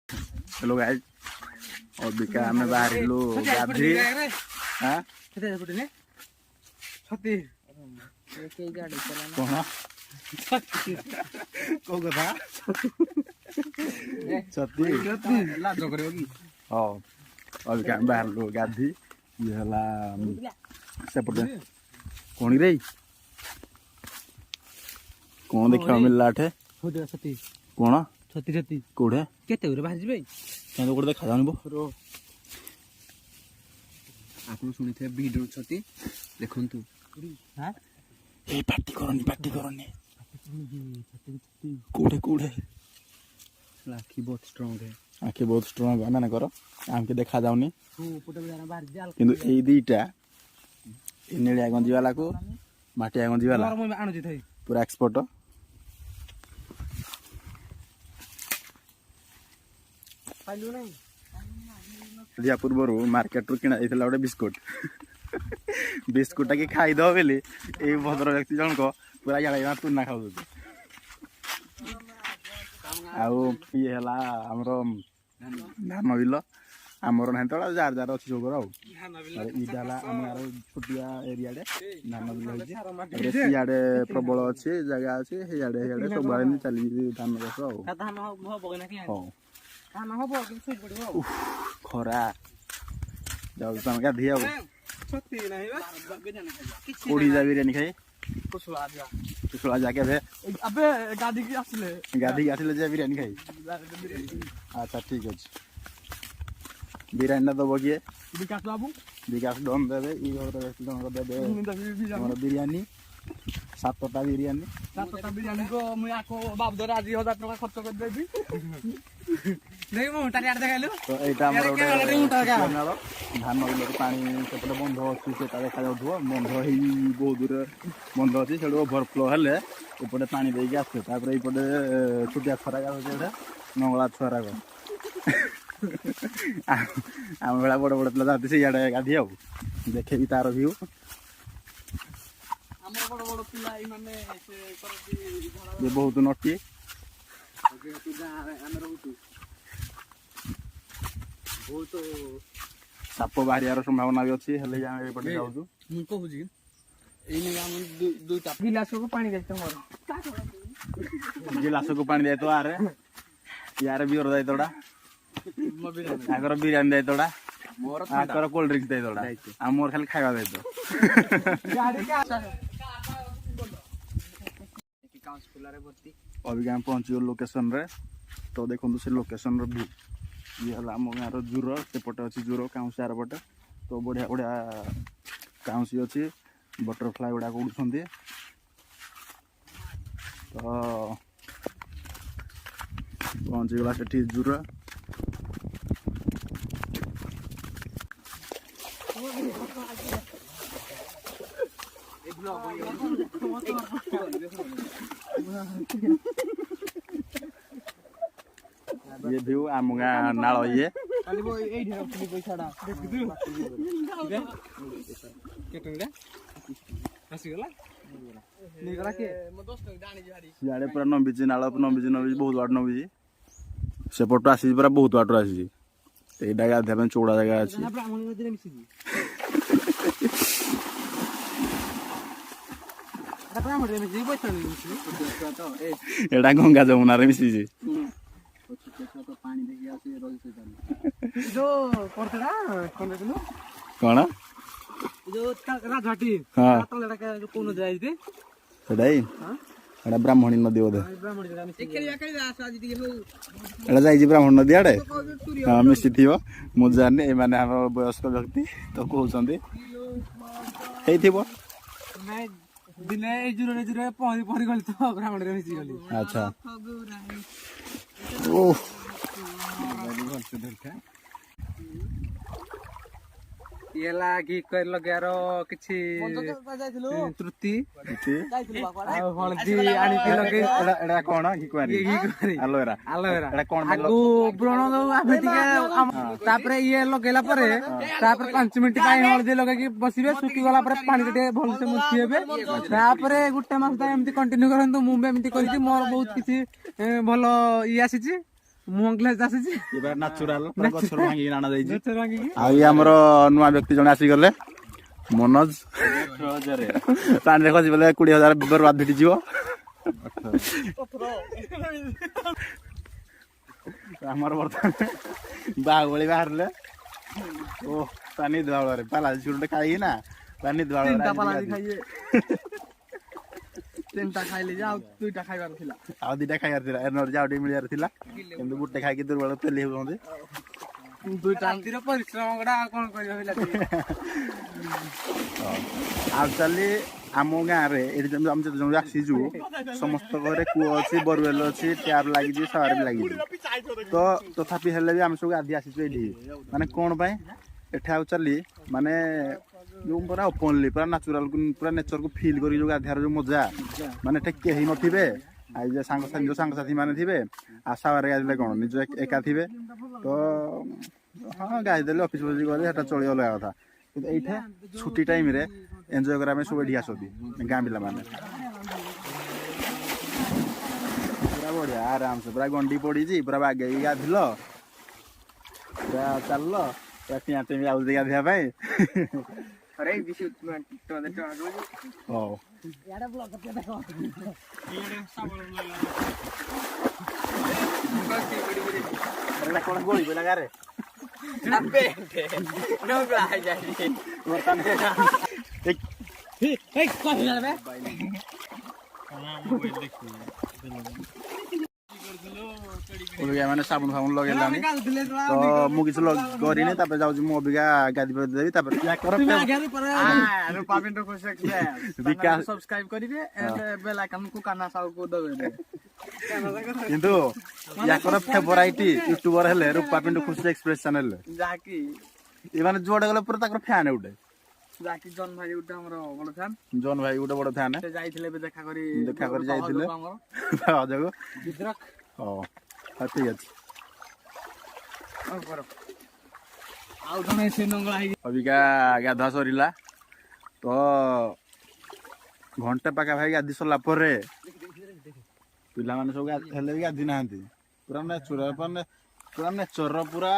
Hello guys Abika आमे बाहरिलु गाधी हां छती कोन को कथा छती लाज करियो कि हां अबिका आमे बाहरिलु गाधी ये हला सेपटे कोणी रे कोन देखियो मिलला ठे हो दे छती कोन छती छती कोडे केते उरे भाजी भाई केन कोडे देखा जानिबो रो आपन सुनिथे वीडियो छती देखंतु हां ए पार्टी करनी कोडे कोडे आखी बहुत स्ट्रांग है आखि बहुत स्ट्रांग है ना करो आमके देखा जाउनी पुटे बिना बाहर जाल किंतु ए दीटा इनेलिया गंजी वाला को माटिया गंजी वाला मैं आनु जी थई पूरा एक्सपर्ट पाइलु नहीं दिया पूर्व मार्केट रु किना जाइतला गोटे बिस्कुट बिस्कुटा कि खाई दो बेली ए भद्र व्यक्ति जनक पूरा याला तुना खाउ आउ ये हला हमरो धान बिल आमर ना तो जार जार अच्छी जोगर आउ इडाला आमर छोटिया एरिया रे धान बिल होची सियाडे प्रबल अछि जगह अछि हेयाडे सब बारे चली धान गस आउ धान हो बगना कि हो धान हो बग सुई पड़िबो खरा जाउ तम का धिया छती नहीं बा कोड़ी जा बिरयानी खाई कुसुला जाके बे अबे गादी की आसले जा बिरयानी खाई अच्छा ठीक अछि बिरयानी ना दबो किए विकास बाबू विकास डन देबे ई घर व्यक्ति जन को देबे हमर बिरयानी 7टा बिरयानी को मैं आको बाप दर आज 1000 टका खर्च कर देबी नहीं मो टारी आड़ देखाइलु तो एटा हमर धान बिल पानी सेपटे बंध अछि सेटा देखा जाउथो बंध ही बहुत दूर बंध अछि सेडो ओवरफ्लो हेले एपटे पानी देई आसे तापर एपटे छुटिया खरा गाछ एटा नंगला छरा को आम बेला बड़ बड़ पिला जाती से याडे गाधी आउ देखे भी तार व्यू हमर बड़ पिला ई माने से करती ये बहुत नटी ओके तू जा हमर होतु बहुत साप बाहरियार संभावना भी अछि हेले हम एपटे जाउछु मु कहूजी एई ने हम दुईटा गिलास को पानी देते मोर गिलास को पानी दे तो आरे यार बियर दे तोडा आगर बिरयानी दे तोडा मोर आकर कोल्ड ड्रिंक्स दे तोडा आ मोर खाली खाइबा दे तो गाड़ी का की काउंस फुला रे भर्ती अभी हम पहुंचियो लोकेशन रे तो देखो से लोकेशन रो व्यू ये हला हम गार जुरो से पटे अछि जुरो काउंसार पटे तो बढ़िया बढ़िया काउंसी अछि बटरफ्लाई गुडा उड़छंती तो पहुंची गला सेठी जुरो ये व्यू आमगा नाळ ये खाली वो एई ढेर खाली पैसाडा केटंगडा हसी गला नी गला के म 10 टका डाणी झाड़ी याडे पूरा नंबिजी नाळ नंबिजी बहुत वाट नंबिजी से पटो आसी पूरा बहुत वाट आसी एडा गाधा पे चौड़ा जगह अछि ब्राह्मण नदी रे मिसी ब्राह्मण रे मिसी पैसा नी मिसी तो ए एडा गंगा जमुना रे मिसी जी तो पानी देखि आसी रोज से जो परतडा कोन देखनु कोन जो राजघाटी हां तलेडा के कोन जाई दे एडाई हां एडा ब्राह्मणी नदी बोधे ब्राह्मण रे मिसी एकरी आस आज दिके हो एडा जाई जी ब्राह्मण नदी आडे हां मिसी थियो मु जाने ए माने हम वयस्क व्यक्ति तो कहउछंदी हेई थिबो मैं दिने ए जुरे पहरी पहरी गली तो ब्राह्मण रे मिसी गली अच्छा ओह येला की कर लगारो किछि त्रुति हळदी आनी के लगे एडा कोन की कुआरी एलोवेरा एडा कोन आगु ब्रण दो आमे टिके तापरे ये लगेला परे तापरे 5 मिनिट पाई हळदी लगे की बसिबे सुकी गला परे पानी टे भल से मुछिबे तापरे गुटे मास ता एमती कंटिन्यू करंतु मुंबई एमती करिछि मोर बहुत किछि भलो ई आसीछि ମୁହଁ ଗ୍ଲାସ ଆସିଛି ଏବେ ନାଚୁରାଲ ଗଛରୁ ଭାଙ୍ଗିକି ଆଣା ଯାଇଛି। ଗଛରୁ ଭାଙ୍ଗିକି। ଆଉ ଇଏ ଆମର ନୂଆ ବ୍ୟକ୍ତି ଜଣେ ଆସିଗଲେ ମନୋଜ ପାଣିରେ ଖସି ପଡ଼ିଲେ 20,000 ବର୍ବାଦ ଭିଟିଯିବ। ଆମର ବର୍ତ୍ତମାନ ବାହୁବଳି ବାହାରିଲେ ଓ ପାନି ଧୁଆଳରେ ପାଲା ଗୋଟେ ଖାଇକି ନା ପାନି ଧୁଆଳରେ ତିନିଟା ଖାଇଲି ଯେ ଆଉ ଦୁଇଟା ଖାଇବାର ଥିଲା। ଆଉ ଦିଟା ଖାଇବାର ଥିଲା ଏନର୍ଜି ଆଉ ଟିକେ ମିଳିବାର ଥିଲା କିନ୍ତୁ ଗୋଟେ ଖାଇକି ଦୁର୍ବଳ ପେଲି ହେଉଛନ୍ତି। ଦୁଇଟା ପରିଶ୍ରମ ଗୁଡା ଆଉ କଣ କରିବା ଆକ୍ଚୁଆଲି ଆମ ଗାଁରେ ଏଠି ଆମେ ଯେତେ ଜଣ ଆସିଛୁ ସମସ୍ତ ଘରେ କୂଅ ଅଛି, ବୋରୱେଲ ଅଛି, ଟ୍ୟାପ ଲାଗିଛି, ସାୱାର ବି ଲାଗିଛି। ତ ତଥାପି ହେଲେ ବି ଆମେ ସବୁ ଗାଧି ଆସିଛୁ ଏଇଠି। ମାନେ କଣ ପାଇଁ ଏଠି ଆକ୍ଚୁଆଲି ମାନେ ଯୋଉ ପୁରା ଓପନଲି ପୁରା ନାଚୁରାଲ ପୁରା ନେଚରକୁ ଫିଲ୍ କରି ଯୋଉ ଗାଧିଆର ଯୋଉ ମଜା ମାନେ ଏଠି କେହି ନଥିବେ ଆଉ ଯେ ସାଙ୍ଗସାଥି ମାନେ ଥିବେ ଆଉ ସାୱାରରେ ଗାଧିଲେ କଣ ନିଜ ଏକା ଥିବେ ତ ହଁ ଗାଈଦେଲେ ଅଫିସ ଫଫିସ ଗଲେ ସେଟା ଚଳି ଅଲଗା କଥା କିନ୍ତୁ ଏଇଠି ଛୁଟି ଟାଇମରେ ଏନ୍ଜୟ କରିବା ପାଇଁ ସବୁ ଏଠି ଆସନ୍ତି ଗାଁ ପିଲାମାନେ। ପୁରା ବଢିଆ ଆରାମସେ ପୁରା ଗଣ୍ଡି ପଡିଛି ପୁରା ବାଗେଇକି ଗାଧିଲ ପୁରା ଚାଲିଲ ପୁରା ଟିଆ ଟିଆ ଯାଉଛି ଗାଧିବା ପାଇଁ। ହଉ କଣ ଗୋଳି ପଇଲା ଗାଁରେ ମାନେ ସାବୁନ ଫାବୁନ ଲଗେଇଲାନି ତ ମୁଁ କିଛି କରିନି ତାପରେ ଯାଉଛି ମୁଁ ଅବିକା ଗାଧି ପାଧି ଦେବି ତାପରେ ସବସ୍କ୍ରାଇବ କରିବେ ବେଲ ଆଇକନକୁ କାନା ସାହୁକୁ ଦବେଇବେ। କିନ୍ତୁ ୟାଙ୍କର ଫେଭରାଇଟ ୟୁଟ୍ୟୁବର ହେଲେ ରୂପା ପିଣ୍ଟୁ ଖୁସି ଏକ୍ସପ୍ରେସ ଚ୍ୟାନେଲ ଯାହାକି ଏମାନେ ଯୁଆଡେ ଗଲେ ପୁରା ତାଙ୍କର ଫ୍ୟାନ ଗୋଟେ ଯାହାକି ଜନ ଭାଇ ଗୋଟେ ଆମର ବଡ ଫ୍ୟାନ ଜନ ଭାଇ ଗୋଟେ ବଡ ଫ୍ୟାନ ସେ ଯାଇଥିଲେ ଏବେ ଦେଖା କରି ଯାଇଥିଲେ ହଉ ଠିକ ଅଛି। ଆଉ ଜଣେ ସେ ନଙ୍ଗଳା ହେଇକି ଅବିକା ଗାଧୁଆ ସରିଲା ତ ଘଣ୍ଟେ ପାଖାପାଖି ଗାଧି ସରିଲା ପରେ ପିଲାମାନେ ସବୁ ହେଲେ ବି ଗାଧି ନାହାନ୍ତି ପୁରା ନେଚର ପୁରା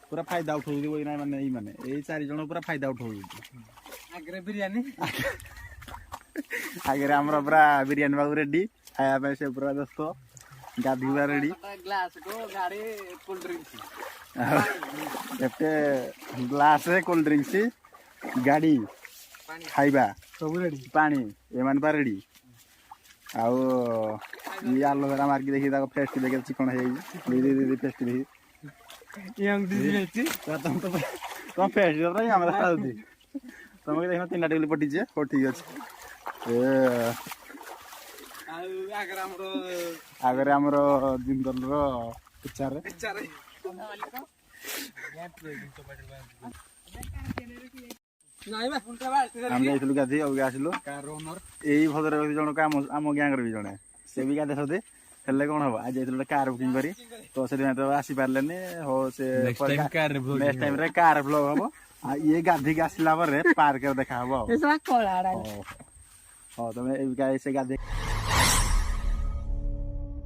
ପୁରା ଫାଇଦା ଉଠଉଛନ୍ତି ମାନେ ଏଇ 4 ଜଣ ପୁରା ଫାଇଦା ଉଠଉଛନ୍ତି। ଆଗରେ ବିରିୟାନୀ ଆଗରେ ଆମର ପୁରା ବିରିୟାନୀ ବାବୁ ରେଡି ଖାଇବା ପାଇଁ ସେ ପୁରା ବ୍ୟସ୍ତ ଗାଧୋଇବା ରେଡି ଏତେ ଗ୍ଲାସରେ କୋଲ୍ଡ ଡ୍ରିଙ୍କସ ଗାଡି ଖାଇବା ସବୁ ରେଡି ପାଣି ଏମାନେ ପା ରେଡି। ଆଉ ଇଏ ଆଲୋଭେରା ମାରିକି ଦେଖି ତାଙ୍କ ଫେଷ୍ଟ ଦେଖି ଚିକଣ ହେଇଯାଇଛି ଦିଦି ଫେଷ୍ଟ ଦେଖି ତମ ଫେଷ୍ଟ ଆମେ ଦେଖାଯାଉଛି ତମକୁ ଦେଖିନ 3ଟା ଟିକଲି ପଟିଛେ ହଉ ଠିକ ଅଛି। ଆଗରେ ଆମର ଜିନ୍ଦଲର ପିଚାରେ ଆମେ ଯାଇଥିଲୁ ଗାଧି ଆଉ ଆସିଲୁ ଏଇ ଭଦ୍ର ଜଣକ ଆମ ଗ୍ୟାଙ୍ଗର ବି ଜଣେ ସେ ବି ଗାଧେ ସତେ ହେଲେ କଣ ହବ ଆଜି ଯାଇଥିଲୁ ଗୋଟେ କାର ବୁକିଂ କରି ତ ସେଥିପାଇଁ ତ ଆସିପାରିଲେନି। ହଉ ସେ ନେକ୍ସଟ ଟାଇମରେ କାର ବ୍ଲଗ ହବ ଆଉ ଇଏ ଗାଧିକି ଆସିଲା ପରେ ପାର୍କରେ ଦେଖା ହବ। ହଉ ତମେ ସେ ଗାଧି